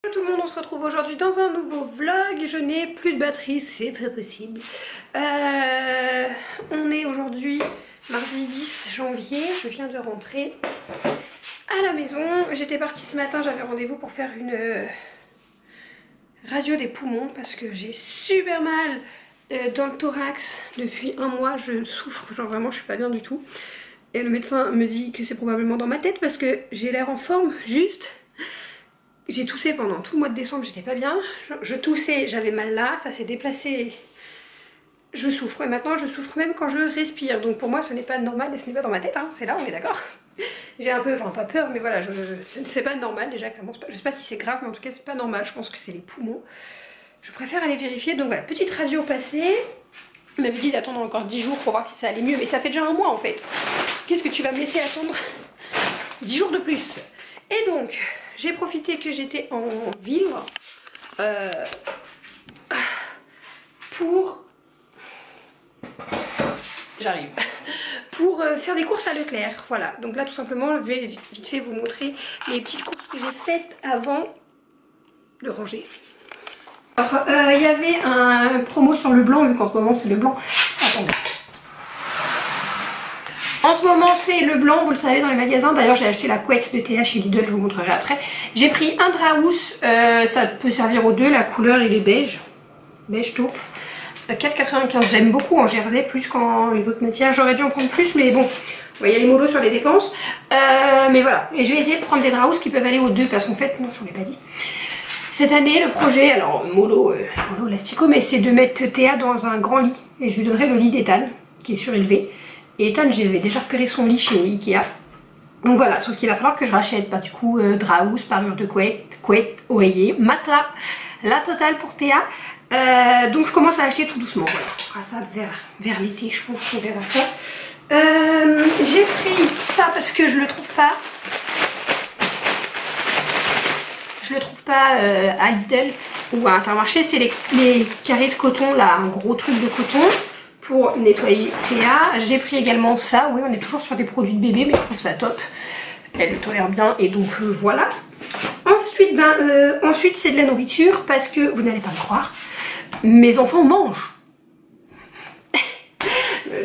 Bonjour tout le monde, on se retrouve aujourd'hui dans un nouveau vlog. Je n'ai plus de batterie, c'est pas possible. On est aujourd'hui mardi 10 janvier, je viens de rentrer à la maison. J'étais partie ce matin, j'avais rendez-vous pour faire une radio des poumons parce que j'ai super mal dans le thorax depuis un mois. Je souffre, genre vraiment je suis pas bien du tout. Et le médecin me dit que c'est probablement dans ma tête parce que j'ai l'air en forme, juste. J'ai toussé pendant tout le mois de décembre, j'étais pas bien. Je toussais, j'avais mal là, ça s'est déplacé. Je souffre et maintenant je souffre même quand je respire. Donc pour moi ce n'est pas normal et ce n'est pas dans ma tête, hein. C'est là, on est d'accord. J'ai un peu, enfin pas peur, mais voilà, c'est pas normal déjà, clairement. Je sais pas si c'est grave, mais en tout cas c'est pas normal. Je pense que c'est les poumons. Je préfère aller vérifier. Donc voilà, petite radio passée. Il m'avait dit d'attendre encore 10 jours pour voir si ça allait mieux, mais ça fait déjà un mois en fait. Qu'est-ce que tu vas me laisser attendre 10 jours de plus? Et donc, j'ai profité que j'étais en ville pour... J'arrive. Pour faire des courses à Leclerc. Voilà, donc là tout simplement, je vais vite fait vous montrer les petites courses que j'ai faites avant de ranger. Alors, il y avait un promo sur le blanc, vu qu'en ce moment c'est le blanc. Attendez. En ce moment c'est le blanc, vous le savez, dans les magasins. D'ailleurs j'ai acheté la couette de Théa chez Lidl, je vous montrerai après. J'ai pris un Draus, ça peut servir aux deux, la couleur il est beige. Beige taupe. 4,95, j'aime beaucoup en jersey, plus qu'en les autres matières. J'aurais dû en prendre plus, mais bon, vous voyez les mollo sur les dépenses. Mais voilà, et je vais essayer de prendre des Draus qui peuvent aller aux deux, parce qu'en fait, non, je vous l'ai pas dit. Cette année, le projet, alors mollo lastico, mais c'est de mettre Théa dans un grand lit. Et je lui donnerai le lit d'Ethan, qui est surélevé. Et Ethan, j'avais déjà repéré son lit chez Ikea. Donc voilà, sauf qu'il va falloir que je rachète, bah, du coup, Draus, parure de couette, oreiller, matelas, la totale pour Théa. Donc je commence à acheter tout doucement. Voilà, on fera ça vers l'été, je pense qu'on verra ça. J'ai pris ça parce que je le trouve pas. Je le trouve pas à Lidl ou à Intermarché. C'est les carrés de coton là, un gros truc de coton pour nettoyer Théa. J'ai pris également ça. Oui, on est toujours sur des produits de bébé, mais je trouve ça top. Elle tolère bien et donc voilà. Ensuite, ensuite c'est de la nourriture parce que vous n'allez pas me croire. Mes enfants mangent.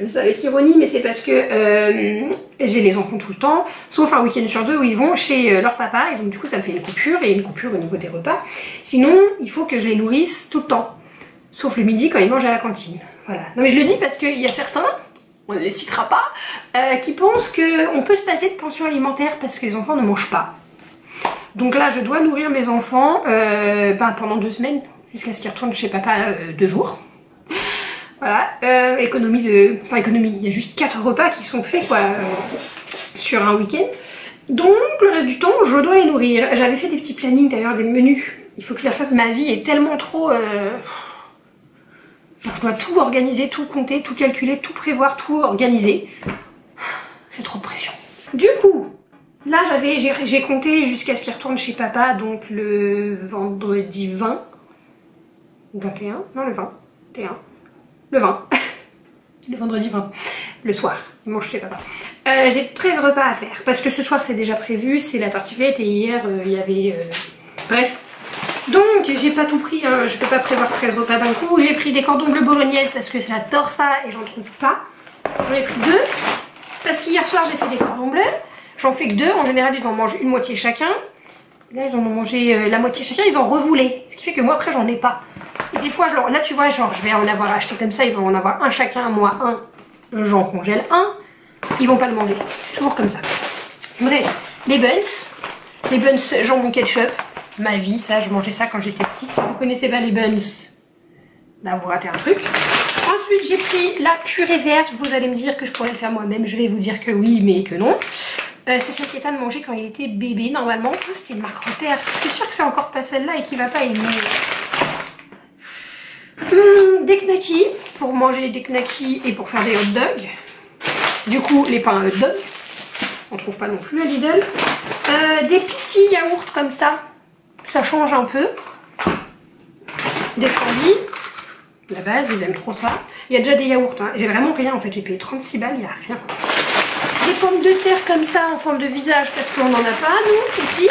C'est avec ironie, mais c'est parce que j'ai les enfants tout le temps, sauf un week-end sur deux où ils vont chez leur papa, et donc du coup ça me fait une coupure, et une coupure au niveau des repas. Sinon, il faut que je les nourrisse tout le temps, sauf le midi quand ils mangent à la cantine. Voilà. Non mais je le dis parce qu'il y a certains, on ne les citera pas, qui pensent qu'on peut se passer de pension alimentaire parce que les enfants ne mangent pas. Donc là, je dois nourrir mes enfants pendant 2 semaines, jusqu'à ce qu'ils retournent chez papa 2 jours. Voilà, économie, il y a juste 4 repas qui sont faits quoi, sur un week-end. Donc le reste du temps, je dois les nourrir. J'avais fait des petits plannings d'ailleurs, des menus. Il faut que je les refasse, ma vie est tellement trop... je dois tout organiser, tout compter, tout calculer, tout prévoir, tout organiser. C'est trop de pression. Du coup... Là j'ai compté jusqu'à ce qu'il retourne chez papa, donc le vendredi 20. 21, non le 20, 21, le 20, le vendredi 20, le soir, il mange chez papa. J'ai 13 repas à faire, parce que ce soir c'est déjà prévu, c'est la tartiflette et hier il y avait... Bref, donc j'ai pas tout pris, hein, je peux pas prévoir 13 repas d'un coup. J'ai pris des cordons bleus bolognaises parce que j'adore ça et j'en trouve pas. J'en ai pris 2, parce qu'hier soir j'ai fait des cordons bleus. J'en fais que 2, en général ils en mangent une moitié chacun. Là ils en ont mangé la moitié chacun, ils en revoulaient. Ce qui fait que moi après j'en ai pas. Et des fois, là tu vois, genre je vais en avoir acheté comme ça, ils vont en avoir un chacun, moi un. J'en congèle un, ils vont pas le manger. C'est toujours comme ça. Bref, les buns jambon ketchup. Ma vie, ça, je mangeais ça quand j'étais petite. Si vous connaissez pas les buns, là vous ratez un truc. Ensuite j'ai pris la purée verte. Vous allez me dire que je pourrais le faire moi-même. Je vais vous dire que oui mais que non. C'est celle qu'Ethan mangeait quand il était bébé normalement. C'était une marque repère. Je suis sûre que c'est encore pas celle-là et qu'il va pas aimer. Des knackis pour manger des knackis et pour faire des hot dogs. Du coup les pains hot dog. On trouve pas non plus à Lidl. Des petits yaourts comme ça. Ça change un peu. Des fruits. La base, ils aiment trop ça. Il y a déjà des yaourts. Hein. J'ai vraiment rien en fait. J'ai payé 36 balles, il n'y a rien. Des pommes de terre comme ça en forme de visage parce qu'on n'en a pas nous ici.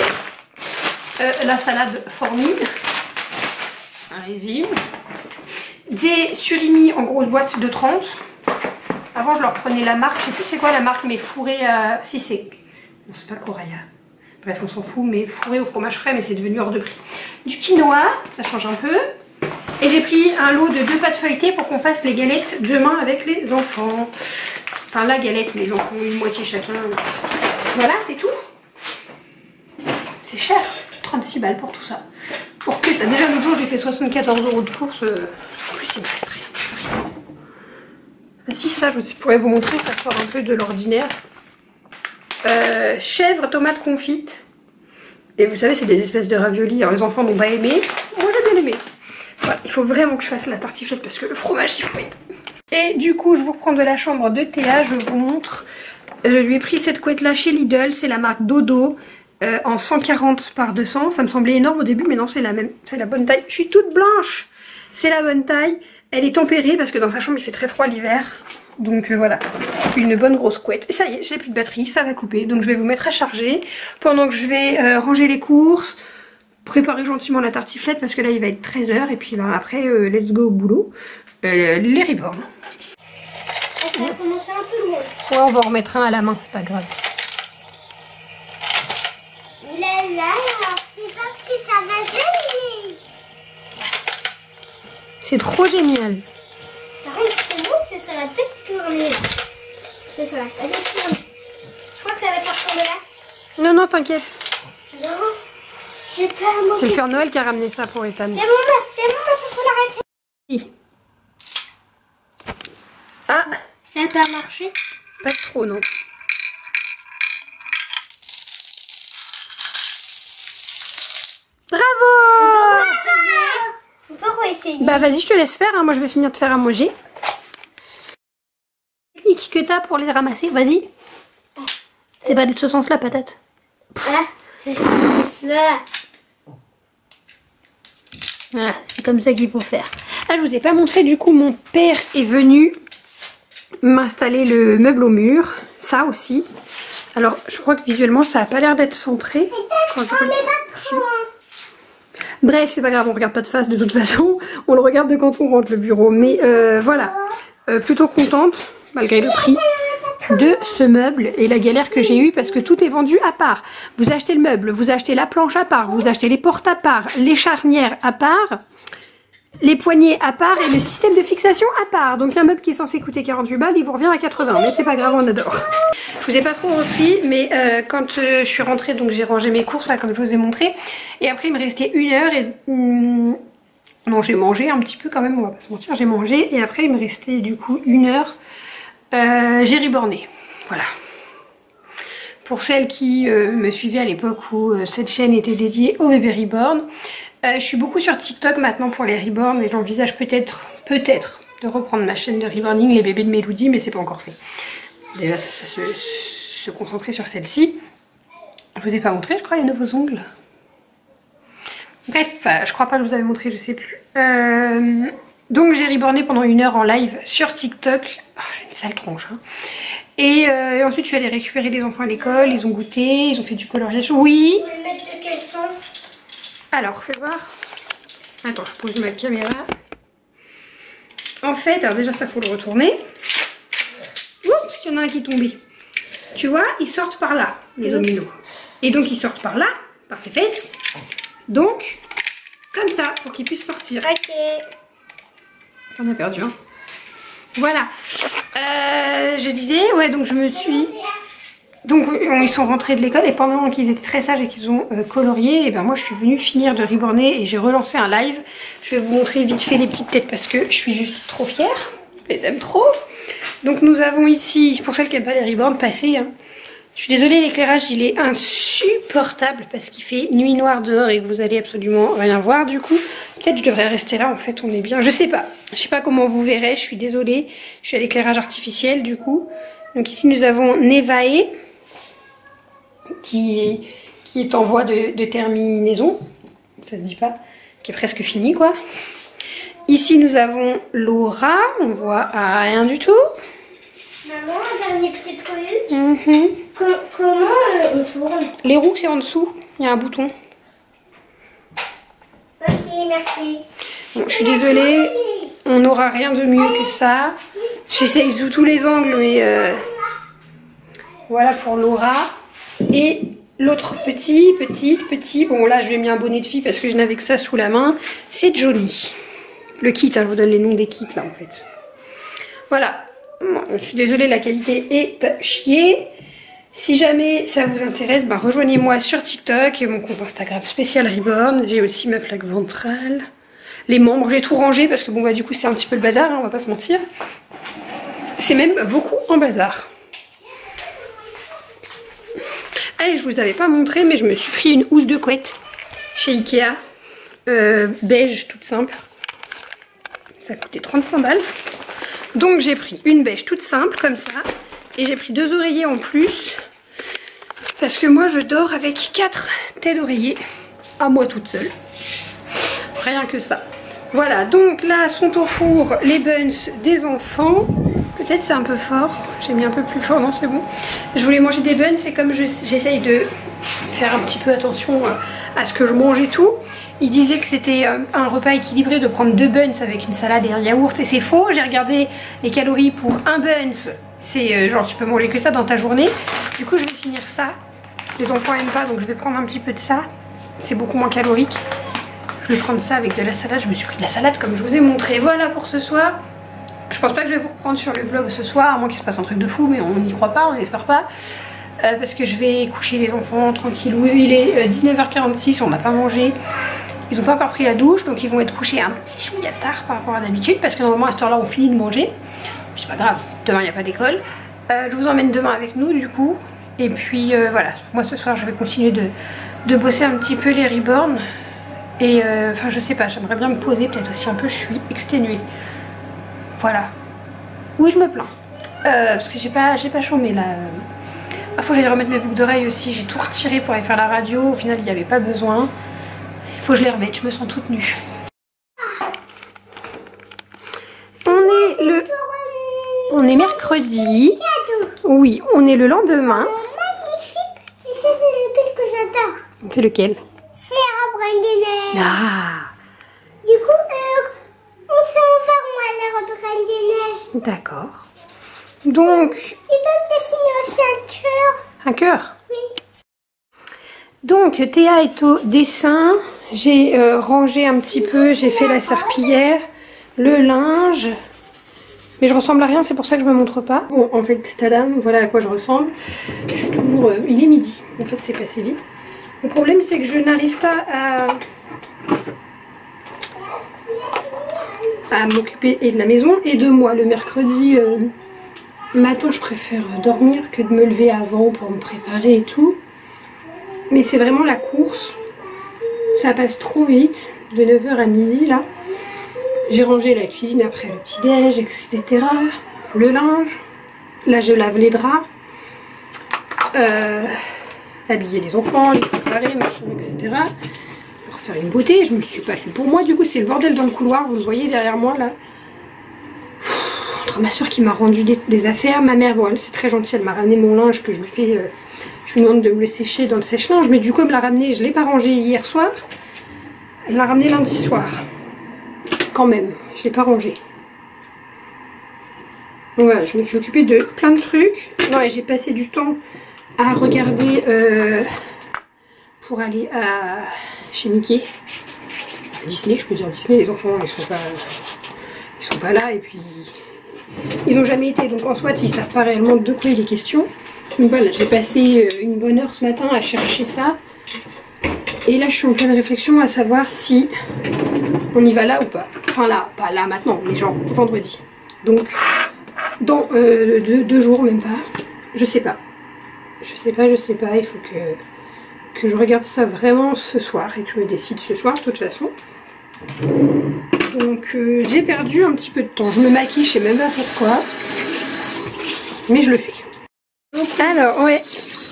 la salade formide, un régime, des surimi en grosse boîte de 30. Avant je leur prenais la marque, je sais plus c'est quoi la marque, mais fourré à... Si c'est... Non c'est pas Coraya. Bref on s'en fout, mais fourré au fromage frais, mais c'est devenu hors de prix. Du quinoa, ça change un peu. Et j'ai pris un lot de 2 pâtes feuilletées pour qu'on fasse les galettes demain avec les enfants. Enfin la galette, mais les enfants une moitié chacun. Voilà, c'est tout. C'est cher, 36 balles pour tout ça. Pour que ça, déjà l'autre jour j'ai fait 74 € de course. En plus il me reste rien. Ah, si ça je pourrais vous montrer, ça sort un peu de l'ordinaire. Chèvre, tomate confite. Et vous savez c'est des espèces de raviolis. Alors les enfants n'ont pas aimé. Moi j'ai bien aimé. Voilà, il faut vraiment que je fasse la tartiflette parce que le fromage il fouette. Et du coup je vous reprends de la chambre de Théa, je vous montre. Je lui ai pris cette couette là chez Lidl, c'est la marque Dodo. En 140 par 200, ça me semblait énorme au début mais non c'est la même, c'est la bonne taille. Je suis toute blanche, c'est la bonne taille. Elle est tempérée parce que dans sa chambre il fait très froid l'hiver. Donc voilà, une bonne grosse couette. Et ça y est, j'ai plus de batterie, ça va couper. Donc je vais vous mettre à charger pendant que je vais ranger les courses, préparer gentiment la tartiflette parce que là il va être 13 h et puis ben, après let's go au boulot. Les Reborn. Ça va commencer un peu loin. Ouais, on va en remettre un à la main, c'est pas grave. Là, c'est parce que ça va gêner. C'est trop génial. Par contre, c'est bon que ça va peut-être tourner. Ça va peut-être tourner. Je crois que ça va faire tourner là. Non, non, t'inquiète. Non, j'ai peur moi. C'est le Père Noël qui a ramené ça pour Ethan. C'est bon, il faut l'arrêter. Si. Ah, Ça n'a pas marché. pas trop, non. Bravo! Faut pas essayer. Bah vas-y, je te laisse faire, hein. Moi je vais finir de faire à manger. Technique que t'as pour les ramasser, vas-y. C'est pas de ce sens là, patate. Ah, c'est cela. Voilà, c'est comme ça qu'il faut faire. Ah, je vous ai pas montré, du coup mon père est venu m'installer le meuble au mur. Ça aussi. Alors je crois que visuellement ça a pas l'air d'être centré. Quand je regarde dessus. Bref, c'est pas grave, on regarde pas de face de toute façon. On le regarde de quand on rentre le bureau. Mais voilà, plutôt contente, malgré le prix, de ce meuble et la galère que j'ai eue parce que tout est vendu à part. Vous achetez le meuble, vous achetez la planche à part, vous achetez les portes à part, les charnières à part, les poignées à part et le système de fixation à part. Donc un meuble qui est censé coûter 48 balles, il vous revient à 80. Mais c'est pas grave, on adore. Je vous ai pas trop repris, mais quand je suis rentrée, donc j'ai rangé mes courses là comme je vous ai montré. Et après il me restait 1 heure et... non, j'ai mangé un petit peu quand même, on va pas se mentir, j'ai mangé. Et après il me restait du coup 1 heure. J'ai reborné. Voilà. Pour celles qui me suivaient à l'époque où cette chaîne était dédiée au bébé reborn. Je suis beaucoup sur TikTok maintenant pour les reborn et j'envisage peut-être de reprendre ma chaîne de reborning, les bébés de Mélodie, mais c'est pas encore fait. Déjà ça se concentrer sur celle-ci. Je vous ai pas montré je crois les nouveaux ongles. Bref, je crois pas que je vous avais montré, je sais plus. Donc j'ai reborné pendant 1 heure en live sur TikTok. Oh, j'ai une sale tronche hein. Et ensuite je suis allée récupérer les enfants à l'école, ils ont goûté, ils ont fait du coloriage. Oui. Vous le mettre de quel sens? Alors, fais voir. Attends, je pose ma caméra. En fait, alors déjà ça faut le retourner. Oups, il y en a un qui est tombé. Tu vois, ils sortent par là, les dominos. Et donc ils sortent par là, par ses fesses. Donc, comme ça, pour qu'ils puissent sortir. Ok. On a perdu, hein. Voilà. Je disais, ouais, donc je me suis... Donc ils sont rentrés de l'école et pendant qu'ils étaient très sages et qu'ils ont colorié, et ben moi je suis venue finir de reborner et j'ai relancé un live. Je vais vous montrer vite fait les petites têtes parce que je suis juste trop fière. Je les aime trop. Donc nous avons ici, pour celles qui n'aiment pas les reborn, passez. Hein. Je suis désolée, l'éclairage il est insupportable parce qu'il fait nuit noire dehors et que vous allez absolument rien voir du coup. Peut-être je devrais rester là, en fait on est bien. Je sais pas comment vous verrez, je suis désolée. Je suis à l'éclairage artificiel du coup. Donc ici nous avons Nevae. Qui est en voie de terminaison, ça se dit pas, qui est presque fini quoi. Ici nous avons Laura, on voit rien du tout. Maman, un dernier petit truc. Comment on tourne? Les roues c'est en dessous, il y a un bouton. merci. Bon, je suis désolée, on n'aura rien de mieux que ça. J'essaye sous tous les angles, mais voilà pour Laura. Et l'autre petit, bon là je lui ai mis un bonnet de fille parce que je n'avais que ça sous la main. C'est Johnny. Le kit, hein, je vous donne les noms des kits là en fait. Voilà. Bon, je suis désolée, la qualité est à chier. Si jamais ça vous intéresse, bah, rejoignez-moi sur TikTok et mon compte Instagram spécial Reborn. J'ai aussi ma plaque ventrale. Les membres, j'ai tout rangé parce que bon bah du coup c'est un petit peu le bazar, hein, on va pas se mentir. C'est même beaucoup en bazar. Ah, et je vous avais pas montré, mais je me suis pris une housse de couette chez Ikea. Beige, toute simple. Ça coûtait 35 balles. Donc j'ai pris une beige toute simple comme ça. Et j'ai pris 2 oreillers en plus. Parce que moi je dors avec 4 têtes d'oreiller. À moi toute seule. Rien que ça. Voilà, donc là sont au four les buns des enfants. Peut-être c'est un peu fort. J'ai mis un peu plus fort, non c'est bon. Je voulais manger des buns, c'est comme j'essaye de faire un petit peu attention à ce que je mange et tout. Il disait que c'était un repas équilibré de prendre 2 buns avec une salade et un yaourt. Et c'est faux, j'ai regardé les calories pour un buns. C'est genre tu peux manger que ça dans ta journée. Du coup je vais finir ça. Les enfants aiment pas donc je vais prendre un petit peu de ça. C'est beaucoup moins calorique. Je vais prendre ça avec de la salade. Je me suis pris de la salade comme je vous ai montré. Voilà pour ce soir. Je pense pas que je vais vous reprendre sur le vlog ce soir, à moins qu'il se passe un truc de fou, mais on n'y croit pas, on n'espère pas. Parce que je vais coucher les enfants tranquillou. Il est 19h46, on n'a pas mangé. Ils n'ont pas encore pris la douche, donc ils vont être couchés un petit chouïa tard par rapport à d'habitude. Parce que normalement à cette heure-là on finit de manger. C'est pas grave, demain il n'y a pas d'école. Je vous emmène demain avec nous du coup. Et puis voilà, moi ce soir je vais continuer de bosser un petit peu les Reborn. Et enfin je sais pas, j'aimerais bien me poser peut-être aussi un peu, je suis exténuée. Voilà. Oui je me plains. Parce que j'ai pas chômé là. Il faut que j'aille remettre mes boucles d'oreilles aussi, j'ai tout retiré pour aller faire la radio. Au final il n'y avait pas besoin. Il faut que je les remette, je me sens toute nue. On est mercredi. Oui, on est le lendemain. Magnifique. Tu sais c'est lequel que j'adore? C'est lequel? C'est la Reine des Neiges. Ah. Du coup, on fait envers moi la Reine des Neiges. D'accord. Donc... Tu peux me dessiner aussi un cœur? Un cœur? Oui. Donc Théa est au dessin. J'ai rangé un petit peu, j'ai fait la serpillière, le linge. Mais je ressemble à rien, c'est pour ça que je me montre pas. Bon, en fait, tadam, voilà à quoi je ressemble. Je suis toujours... il est midi, en fait c'est passé vite. Le problème c'est que je n'arrive pas à m'occuper et de la maison et de moi. Le mercredi matin, je préfère dormir que de me lever avant pour me préparer et tout. Mais c'est vraiment la course. Ça passe trop vite, de 9h à midi là. J'ai rangé la cuisine après le petit-déj, etc. Le linge. Là je lave les draps. Habiller les enfants, les préparer, machin, etc. Pour faire une beauté. Je me suis pas fait pour moi, du coup c'est le bordel dans le couloir. Vous le voyez derrière moi là. Entre ma soeur qui m'a rendu des affaires, ma mère, bon elle c'est très gentil, elle m'a ramené mon linge que je lui fais... je lui demande de me le sécher dans le sèche-linge, mais du coup elle me l'a ramené, je l'ai pas rangé hier soir. Elle me l'a ramené lundi soir. Quand même, je l'ai pas rangé. Donc voilà, je me suis occupée de plein de trucs. Non, et j'ai passé du temps à regarder pour aller chez Mickey. Disney, je peux dire Disney, les enfants ils sont pas là et puis ils ont jamais été, donc en soit ils savent pas réellement de quoi il est question. Donc voilà, j'ai passé une bonne heure ce matin à chercher ça. Et là je suis en pleine réflexion à savoir si on y va là ou pas. Enfin là, pas là maintenant, mais genre vendredi. Donc dans 2 jours même pas. Je sais pas. Je sais pas, il faut que je regarde ça vraiment ce soir et que je me décide ce soir de toute façon. Donc j'ai perdu un petit peu de temps. Je me maquille, je sais même pas pourquoi. Mais je le fais. Alors ouais,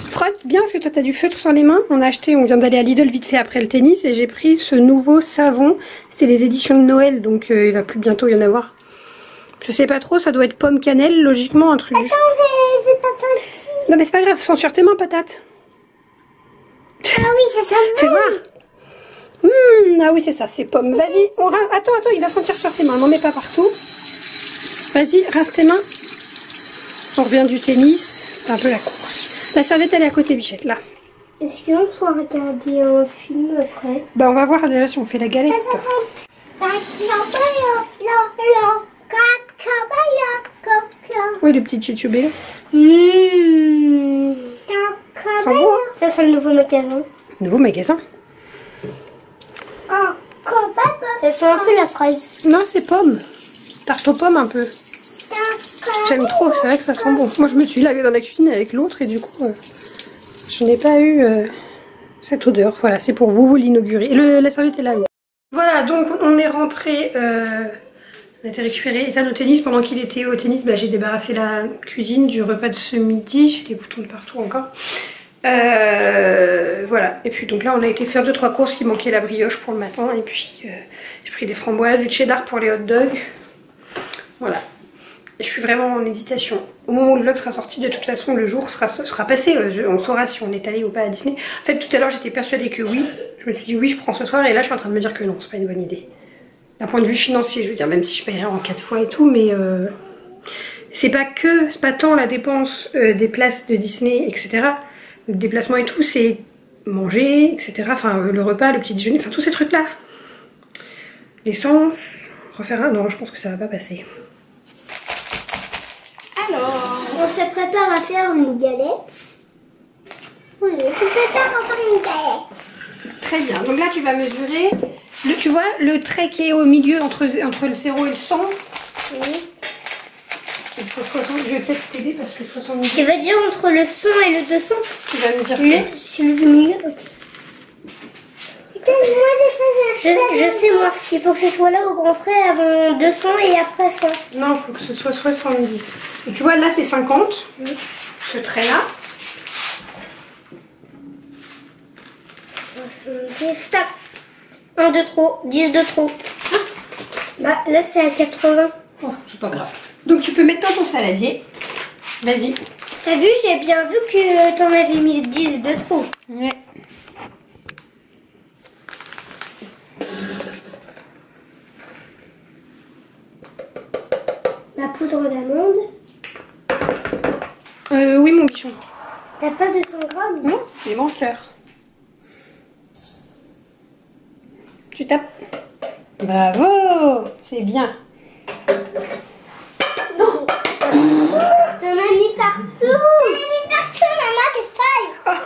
frotte bien parce que toi t'as du feutre sur les mains. On vient d'aller à Lidl vite fait après le tennis et j'ai pris ce nouveau savon. C'est les éditions de Noël donc il va plus bientôt y en avoir. Je sais pas trop, ça doit être pomme cannelle, logiquement un truc. Attends, j'ai pas senti. Non mais c'est pas grave, sens sur tes mains patate. Ah oui, ça sent bon. Fais voir. Ah oui, c'est ça, c'est pomme. Vas-y, attends, il va sentir sur tes mains. N'en mets pas partout. Vas-y, rince tes mains. On revient du tennis. C'est un peu la course. La serviette, elle est à côté, Bichette, là. Est-ce qu'on peut regarder un film après? Bah, on va voir déjà si on fait la galette. Oui, le petit chuchubé là. C'est bon, hein? Ça sent le nouveau magasin. Nouveau magasin. Ça sent un peu la fraise. Non, c'est pomme. Tarte aux pommes un peu. J'aime trop, c'est vrai que ça sent bon. Moi, je me suis lavée dans la cuisine avec l'autre et du coup, je n'ai pas eu cette odeur. Voilà, c'est pour vous, vous l'inaugurez. Et la serviette est là. Oui. Voilà, donc on est rentré. On a été récupérer Ethan au tennis. Pendant qu'il était au tennis, bah, j'ai débarrassé la cuisine du repas de ce midi. J'ai des boutons de partout encore. Voilà, et puis donc là on a été faire 2-3 courses. Il manquait la brioche pour le matin. Et puis j'ai pris des framboises, du cheddar pour les hot dogs. Voilà. Et je suis vraiment en hésitation. Au moment où le vlog sera sorti, de toute façon le jour sera passé. On saura si on est allé ou pas à Disney. En fait tout à l'heure j'étais persuadée que oui. Je me suis dit oui, je prends ce soir. Et là je suis en train de me dire que non, c'est pas une bonne idée. D'un point de vue financier, je veux dire, même si je paierais en 4 fois et tout, mais c'est pas tant la dépense des places de Disney, etc. Le déplacement et tout, c'est manger, etc. Enfin, le repas, le petit déjeuner, enfin tous ces trucs-là. L'essence, refaire un, non, je pense que ça va pas passer. Alors, on se prépare à faire une galette. Oui, on se prépare à faire une galette. Très bien, donc là tu vas mesurer, tu vois le trait qui est au milieu entre le 0 et le 100. Oui. Je vais peut-être t'aider parce que 70. Tu veux dire entre le 100 et le 200? Tu vas me dire C'est le milieu. Je sais moi, il faut que ce soit là au grand trait avant 200 et après 100. Non, il faut que ce soit 70. Et tu vois là c'est 50, ce trait là. 70, 1 de trop, 10 de trop. Bah là c'est à 80. Oh, c'est pas grave. Donc tu peux mettre dans ton saladier. Vas-y. T'as vu, j'ai bien vu que t'en avais mis 10 de trop. Ouais. La poudre d'amande. Oui mon bichon. T'as pas 200 grammes? Non, c'est des menteurs. Tu tapes. Bravo, c'est bien. Non. T'en as mis partout. T'en as mis partout, maman, t'es folle. Oh.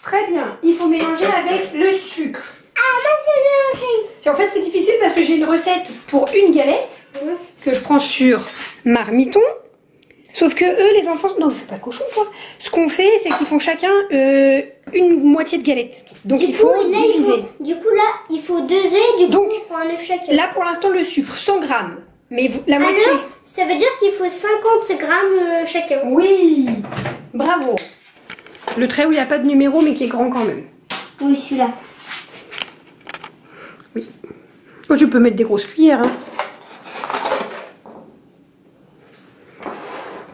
Très bien. Il faut mélanger avec le sucre. Ah, moi c'est mélangé. En fait, c'est difficile parce que j'ai une recette pour une galette que je prends sur Marmiton. Sauf que eux, les enfants, non, c'est pas cochon quoi. Ce qu'on fait, c'est qu'ils font chacun une moitié de galette. Donc il faut diviser. Du coup là, il faut 2 œufs, du coup il faut un œuf chacun. Là pour l'instant le sucre, 100 grammes. Mais la moitié. Alors, ça veut dire qu'il faut 50 grammes chacun. Oui, bravo. Le trait où il n'y a pas de numéro mais qui est grand quand même. Oui, celui-là. Oui. Oh, tu peux mettre des grosses cuillères. Hein.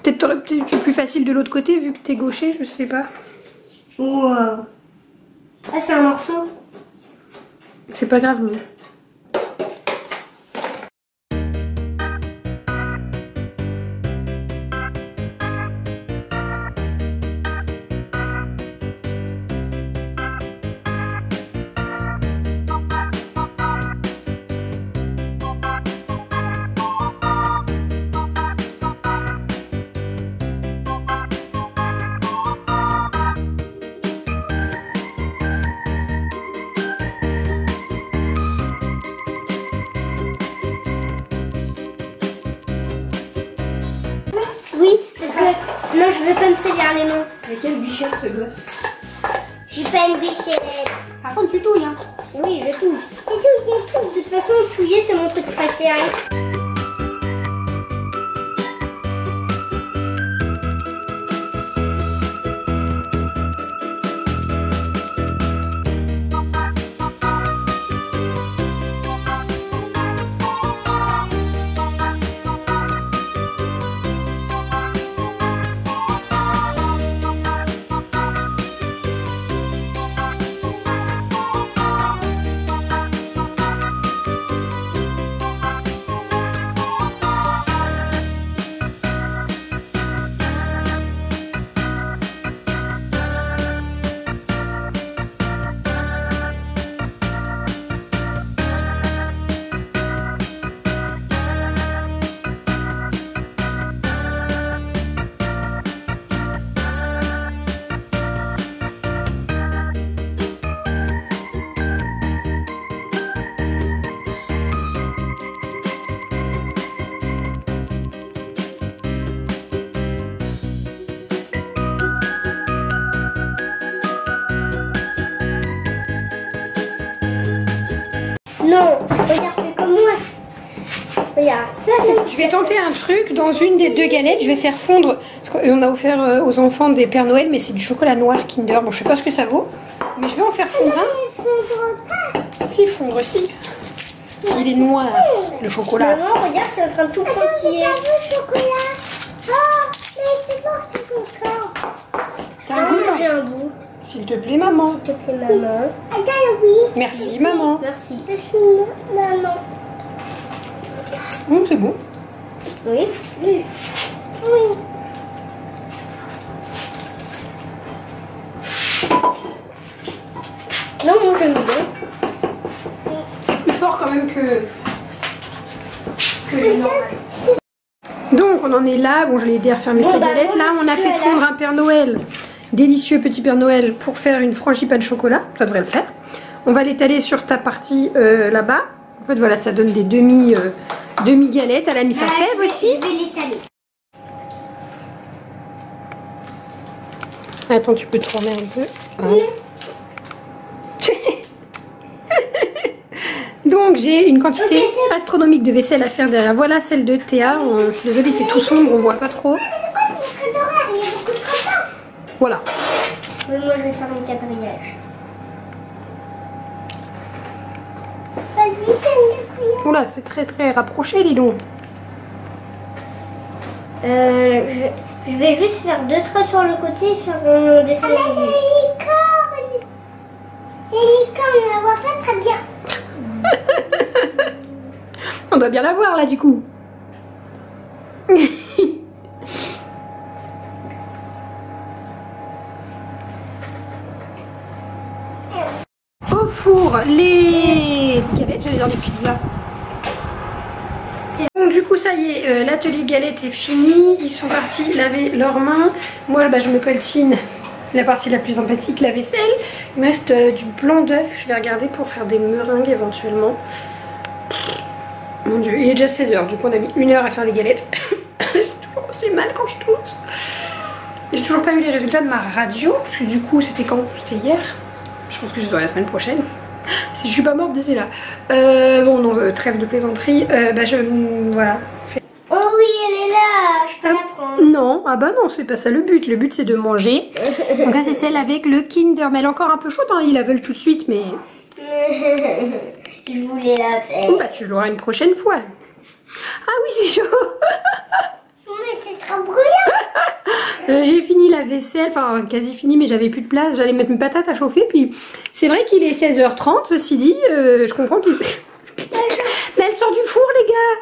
Peut-être plus facile de l'autre côté vu que t'es gaucher, je sais pas. Wow. Ah, c'est un morceau. C'est pas grave. Mais... Oui, parce que non, je veux pas me salir les mains. Mais quelle bichette ce gosse. J'ai pas une bichette. Par contre tu touilles hein. Oui, je touille. C'est tout. De toute façon, touiller c'est mon truc préféré. Regarde, fais comme moi. Regarde, ça c'est... Je vais tenter un truc dans une des 2 galettes. Je vais faire fondre. Parce qu'on a offert aux enfants des Pères Noël, mais c'est du chocolat noir Kinder. Bon, je sais pas ce que ça vaut, mais je vais en faire fondre un. Fondre pas. Si, fondre, si. Il est noir, le chocolat. Maman, regarde, c'est en train de tout croustiller. Le chocolat. Oh, mais c'est parti son corps. T'as un goût, J'ai un bout. s'il te plaît, maman. S'il te plaît, maman. Attends, oui. Merci, maman. Merci. Merci, maman. C'est bon. Oui. Oui. Oui. Non, moi j'aime bien. C'est plus fort quand même que les normales. Donc on en est là. Bon, je l'ai aidé à refermer ses galettes. Là, on a fait fondre un Père Noël. Délicieux petit Père Noël pour faire une frangipane chocolat. Ça devrait le faire. On va l'étaler sur ta partie là-bas. En fait, voilà, ça donne des demi-galettes. Elle a mis sa fève aussi. Je vais l'étaler. Attends, tu peux te former un peu. Voilà. Donc j'ai une quantité astronomique de vaisselle à faire derrière. Voilà celle de Théa. Je suis désolée, il fait tout sombre, on voit pas trop. Voilà. Oui, moi je vais faire un quadrillage. Vas-y, fais un quadrillage. Oula, c'est très rapproché, dis donc. Je vais juste faire 2 traits sur le côté et faire mon dessin. Ah, mais c'est une licorne. C'est une licorne, on la voit pas très bien. On doit bien la voir là du coup. Au four, les galettes, j'allais dans les pizzas. Donc du coup ça y est, l'atelier galette est fini. Ils sont partis laver leurs mains. Moi je me coltine la partie la plus sympathique, la vaisselle. Il me reste du blanc d'œuf. Je vais regarder pour faire des meringues éventuellement. Mon dieu, il est déjà 16 h. Du coup on a mis 1 heure à faire les galettes. C'est mal quand je tousse. J'ai toujours pas eu les résultats de ma radio. Parce que du coup c'était quand? C'était hier. Je pense que je les aurai la semaine prochaine. Si je suis pas morte d'ici là. Bon non, trêve de plaisanterie. Voilà. Oh oui, elle est là. Je peux la prendre. Non, ah bah non, c'est pas ça le but. Le but c'est de manger. Donc là c'est celle avec le Kinder. Mais elle est encore un peu chaude, hein. Ils la veulent tout de suite, mais... Je voulais la faire. Bah tu l'auras une prochaine fois. Ah oui, c'est chaud. Mais c'est trop brûlant. J'ai fini la vaisselle, enfin quasi fini, mais j'avais plus de place. J'allais mettre mes patates à chauffer. Puis c'est vrai qu'il est 16 h 30. Ceci dit, je comprends qu'il... Mais elle sort du four, les gars.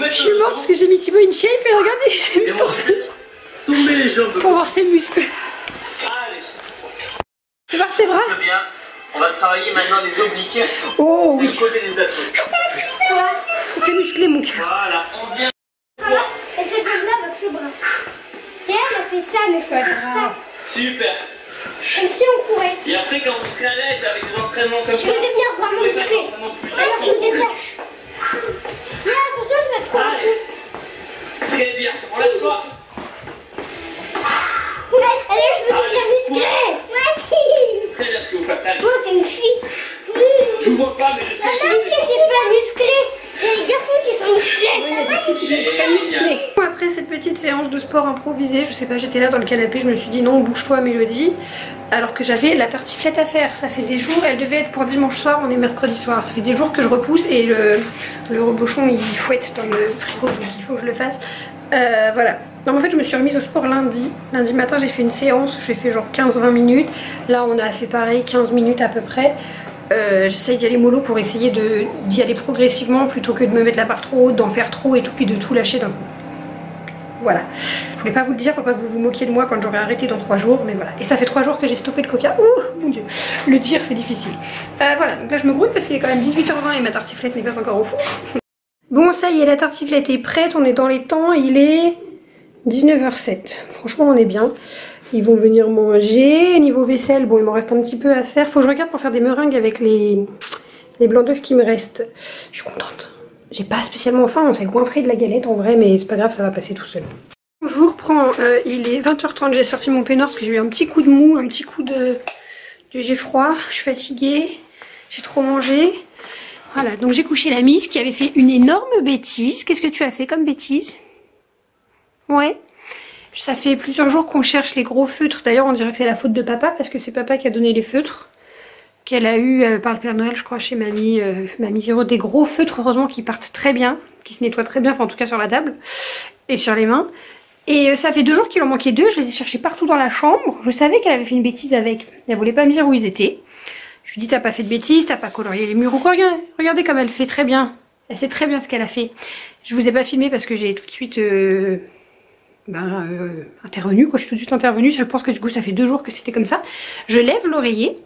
Je suis morte parce que j'ai mis Thibaut in shape et regardez, j'ai mis Tombez les jambes. pour voir ses muscles. Allez. Tu vas tes bras? Très bien. On va travailler maintenant les obliques. Oh C'est oui. le côté des abdos. T'es musclé mon cœur. Voilà, on vient. Et cette jambe-là avec ce bras. Tiens, elle a fait ça, mais faut faire ça. Super. Comme si on courait. Et après, quand vous serez à l'aise avec des entraînements comme Je ça, vais devenir vraiment vous pouvez faire musclée. des entraînements plus Alors, faciles. je me dépêche. Là, attention, je vais te prendre. Allez. Très bien. On lâche pas. Allez, je veux devenir musclée. Moi aussi. Très bien ce que vous faites. Allez. Toi, t'es une fille. Je vous vois pas, mais je sais que Maman, vous fille, c'est pas musclé. C'est les garçons qui sont musclés. Très musclé. Après cette petite séance de sport improvisée, je sais pas, j'étais là dans le canapé, je me suis dit non, bouge-toi Mélodie, alors que j'avais la tartiflette à faire. Ça fait des jours, elle devait être pour dimanche soir, on est mercredi soir. Ça fait des jours que je repousse et le reblochon il fouette dans le frigo, donc il faut que je le fasse. Voilà. Non, en fait, je me suis remise au sport lundi. Lundi matin, j'ai fait une séance. J'ai fait genre 15-20 minutes. Là, on a fait pareil, 15 minutes à peu près. J'essaye d'y aller mollo pour essayer d'y aller progressivement plutôt que de me mettre la barre trop haute, d'en faire trop et tout, puis de tout lâcher d'un coup. Voilà. Je voulais pas vous le dire pour pas que vous vous moquiez de moi quand j'aurai arrêté dans 3 jours, mais voilà. Et ça fait 3 jours que j'ai stoppé le coca. Ouh, mon dieu. Le dire, c'est difficile. Voilà, donc là, je me grouille parce qu'il est quand même 18h20 et ma tartiflette n'est pas encore au four. Bon, ça y est, la tartiflette est prête. On est dans les temps. Il est 19h07. Franchement, on est bien. Ils vont venir manger. Niveau vaisselle, bon, il m'en reste un petit peu à faire. Faut que je regarde pour faire des meringues avec les blancs d'œufs qui me restent. Je suis contente. J'ai pas spécialement faim. On s'est goinfré de la galette en vrai, mais c'est pas grave, ça va passer tout seul. Je vous reprends. Il est 20h30. J'ai sorti mon peignoir parce que j'ai eu un petit coup de mou, un petit coup de j'ai froid. Je suis fatiguée. J'ai trop mangé. Voilà, donc j'ai couché la Miss qui avait fait une énorme bêtise. Qu'est-ce que tu as fait comme bêtise? Ouais. Ça fait plusieurs jours qu'on cherche les gros feutres. D'ailleurs, on dirait que c'est la faute de papa parce que c'est papa qui a donné les feutres qu'elle a eu par le Père Noël, je crois, chez mamie. Mamie Zéro. Des gros feutres, heureusement, qui partent très bien, qui se nettoient très bien, enfin en tout cas sur la table et sur les mains. Et ça fait 2 jours qu'il en manquait 2. Je les ai cherchés partout dans la chambre. Je savais qu'elle avait fait une bêtise avec. Elle voulait pas me dire où ils étaient. Je lui dis, t'as pas fait de bêtises, t'as pas colorié les murs ou quoi? Regardez comme elle fait très bien. Elle sait très bien ce qu'elle a fait. Je vous ai pas filmé parce que j'ai tout de suite... intervenue quoi, je suis tout de suite intervenue. Je pense que du coup ça fait 2 jours que c'était comme ça. Je lève l'oreiller.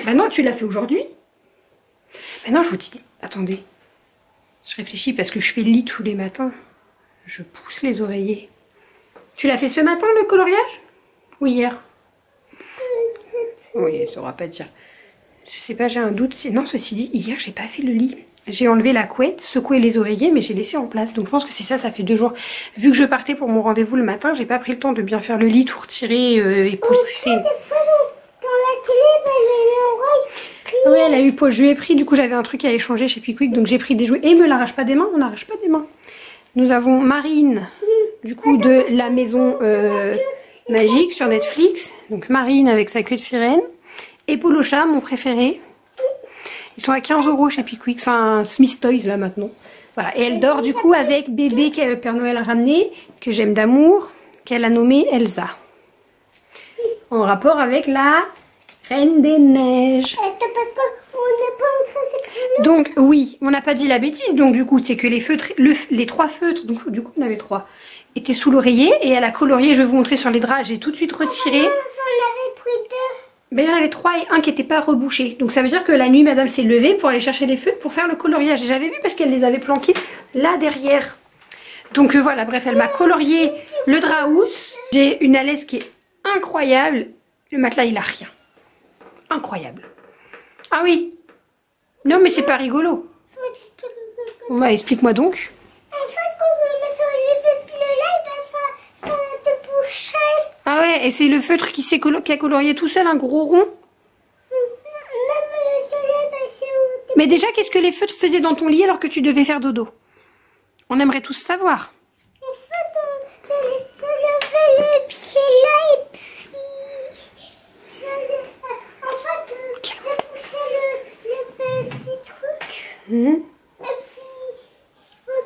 Bah non, tu l'as fait aujourd'hui. Bah non, je vous dis, attendez, je réfléchis parce que je fais le lit tous les matins. Je pousse les oreillers. Tu l'as fait ce matin le coloriage ou hier? Oui, elle saura pas dire. Je sais pas, j'ai un doute. Non, ceci dit, hier j'ai pas fait le lit. J'ai enlevé la couette, secoué les oreillers, mais j'ai laissé en place. Donc je pense que c'est ça, ça fait 2 jours. Vu que je partais pour mon rendez-vous le matin, j'ai pas pris le temps de bien faire le lit, tout retirer et pousser. Des fois dans la télé, Oui, elle a eu pause. Je lui ai pris, du coup j'avais un truc à échanger chez Pickwick, donc j'ai pris des jouets. Et me l'arrache pas des mains, on n'arrache pas des mains. Nous avons Marine, du coup de la maison magique sur Netflix. Donc Marine avec sa queue de sirène. Et Polocha, mon préféré. Ils sont à 15 € chez Pickwick, enfin Smith Toys là maintenant. Voilà, et elle dort du coup avec bébé que le Père Noël a ramené, que j'aime d'amour, qu'elle a nommé Elsa. En rapport avec la Reine des Neiges. Donc oui, on n'a pas dit la bêtise, donc du coup c'est que les feutres, les 3 feutres, donc du coup on avait 3, étaient sous l'oreiller et elle a colorié, je vais vous montrer sur les draps, j'ai tout de suite retiré. j'en avais pris 2. Ben, il y en avait 3 et un qui n'était pas rebouché. Donc ça veut dire que la nuit, madame s'est levée pour aller chercher les feutres pour faire le coloriage. Et j'avais vu parce qu'elle les avait planqués là derrière. Donc voilà, bref, elle m'a colorié le drap housse. J'ai une alaise qui est incroyable. Le matelas, il a rien. Incroyable. Ah oui. Non, mais c'est pas rigolo. Bah, explique-moi donc. En fait, quand on met sur les feutres là, ça te bouche. Ah ouais, et c'est le feutre qui a colorié tout seul, un gros rond. Mais déjà, qu'est-ce que les feutres faisaient dans ton lit alors que tu devais faire dodo? On aimerait tous savoir. En fait, ça levait le pied là et puis... En fait, ça poussait le petit truc. Et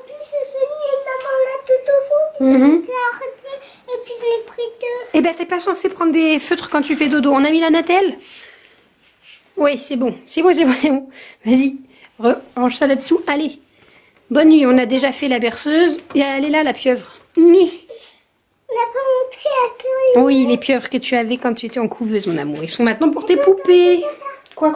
puis ce nuit, maman là tout au fond. Puis et puis je l'ai pris 2. Eh ben, t'es pas censé prendre des feutres quand tu fais dodo. On a mis la Natel? Oui, c'est bon. C'est bon, c'est bon, c'est bon. Vas-y, range ça là-dessous. Allez. Bonne nuit. On a déjà fait la berceuse. Et elle est là, la pieuvre. On n'a pas montré à pieuvre. Oui, les pieuvres que tu avais quand tu étais en couveuse, mon amour. Ils sont maintenant pour tes poupées. Quoi.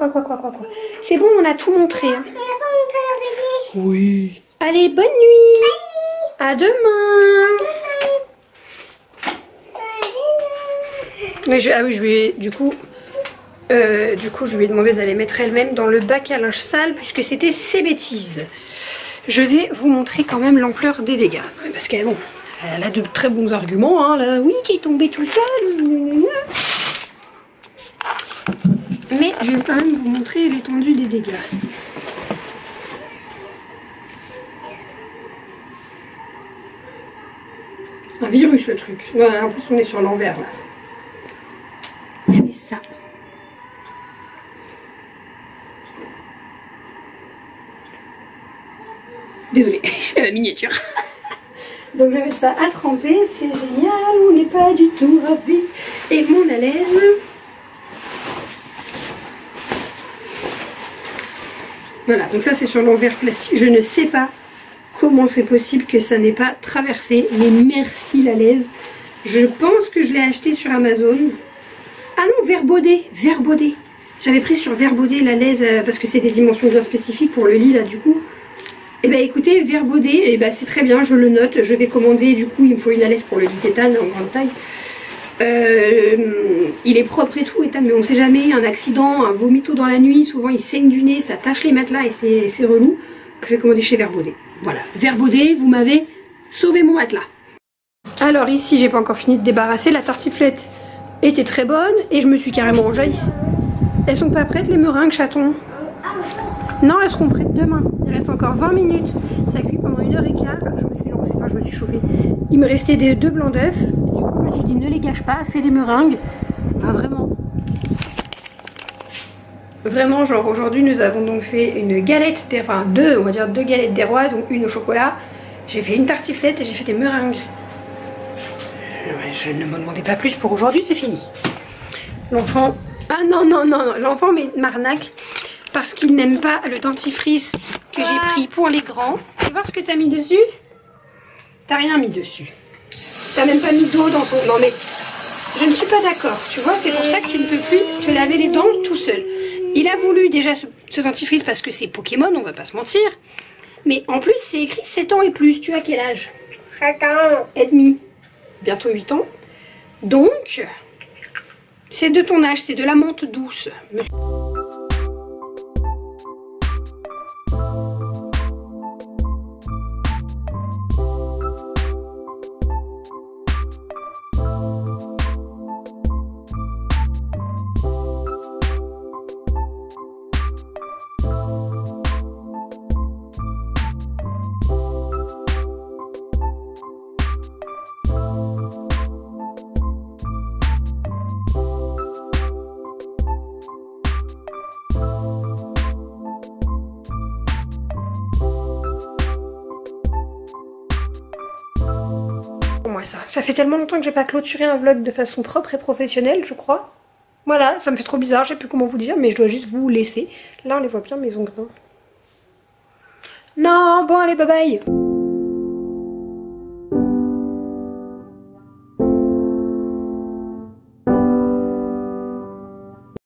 C'est bon, on a tout montré. Hein. On n'a pas montré la bébé. Oui. Allez, bonne nuit. À demain. Mais ah oui, je lui ai, du coup, je lui ai demandé d'aller mettre elle-même dans le bac à linge sale puisque c'était ses bêtises. Je vais vous montrer quand même l'ampleur des dégâts. Parce qu'elle bon, elle a de très bons arguments. Hein, là, oui, qui est tombé tout seul. Mais je vais quand même vous montrer l'étendue des dégâts. Un virus le truc. Non, en plus on est sur l'envers là. Il y avait ça. Désolée, je fais la miniature. Donc je vais mettre ça à tremper, c'est génial, on n'est pas du tout ravis. Et mon alaise. Voilà, donc ça c'est sur l'envers plastique. Je ne sais pas comment c'est possible que ça n'ait pas traversé, mais merci l'alaise. Je pense que je l'ai acheté sur Amazon. Ah non, Verbaudet, Verbaudet. J'avais pris sur Verbaudet l'alaise parce que c'est des dimensions bien spécifiques pour le lit là du coup. Et bah écoutez, Verbaudet, et bah c'est très bien, je le note. Je vais commander, du coup il me faut une alaise pour le lit d'Ethan en grande taille. Il est propre et tout, Ethan, mais on sait jamais, un accident, un vomito dans la nuit, souvent il saigne du nez, ça tâche les matelas et c'est relou. Je vais commander chez Verbaudet. Voilà, Verbaudet, vous m'avez sauvé mon matelas. Alors ici, j'ai pas encore fini de débarrasser, la tartiflette était très bonne et je me suis carrément enjaillée. Elles sont pas prêtes les meringues, chaton? Non, elles seront prêtes demain. Il reste encore 20 minutes. Ça cuit pendant 1h15. Je me suis lancée, enfin je me suis chauffée. Il me restait des 2 blancs d'œufs. Du coup, je me suis dit ne les gâche pas, fais des meringues. Enfin vraiment. Vraiment, genre aujourd'hui, nous avons donc fait une galette, enfin deux, on va dire 2 galettes des rois, donc une au chocolat. J'ai fait une tartiflette et j'ai fait des meringues. Je ne me demandais pas plus pour aujourd'hui, c'est fini. L'enfant... Ah non, non, non, non. L'enfant m'arnaque parce qu'il n'aime pas le dentifrice que j'ai pris pour les grands. Tu veux voir ce que t'as mis dessus? T'as rien mis dessus. T'as même pas mis d'eau dans ton... Non mais, je ne suis pas d'accord. Tu vois, c'est pour ça que tu ne peux plus te laver les dents tout seul. Il a voulu déjà ce dentifrice parce que c'est Pokémon, on va pas se mentir. Mais en plus, c'est écrit 7 ans et plus. Tu as quel âge? 7 ans et demi. Bientôt 8 ans. Donc, c'est de ton âge, c'est de la menthe douce. Ça fait tellement longtemps que j'ai pas clôturé un vlog de façon propre et professionnelle, je crois. Voilà, ça me fait trop bizarre, je sais plus comment vous dire, mais je dois juste vous laisser. Là, on les voit bien, mes ongles. Non, bon, allez, bye bye.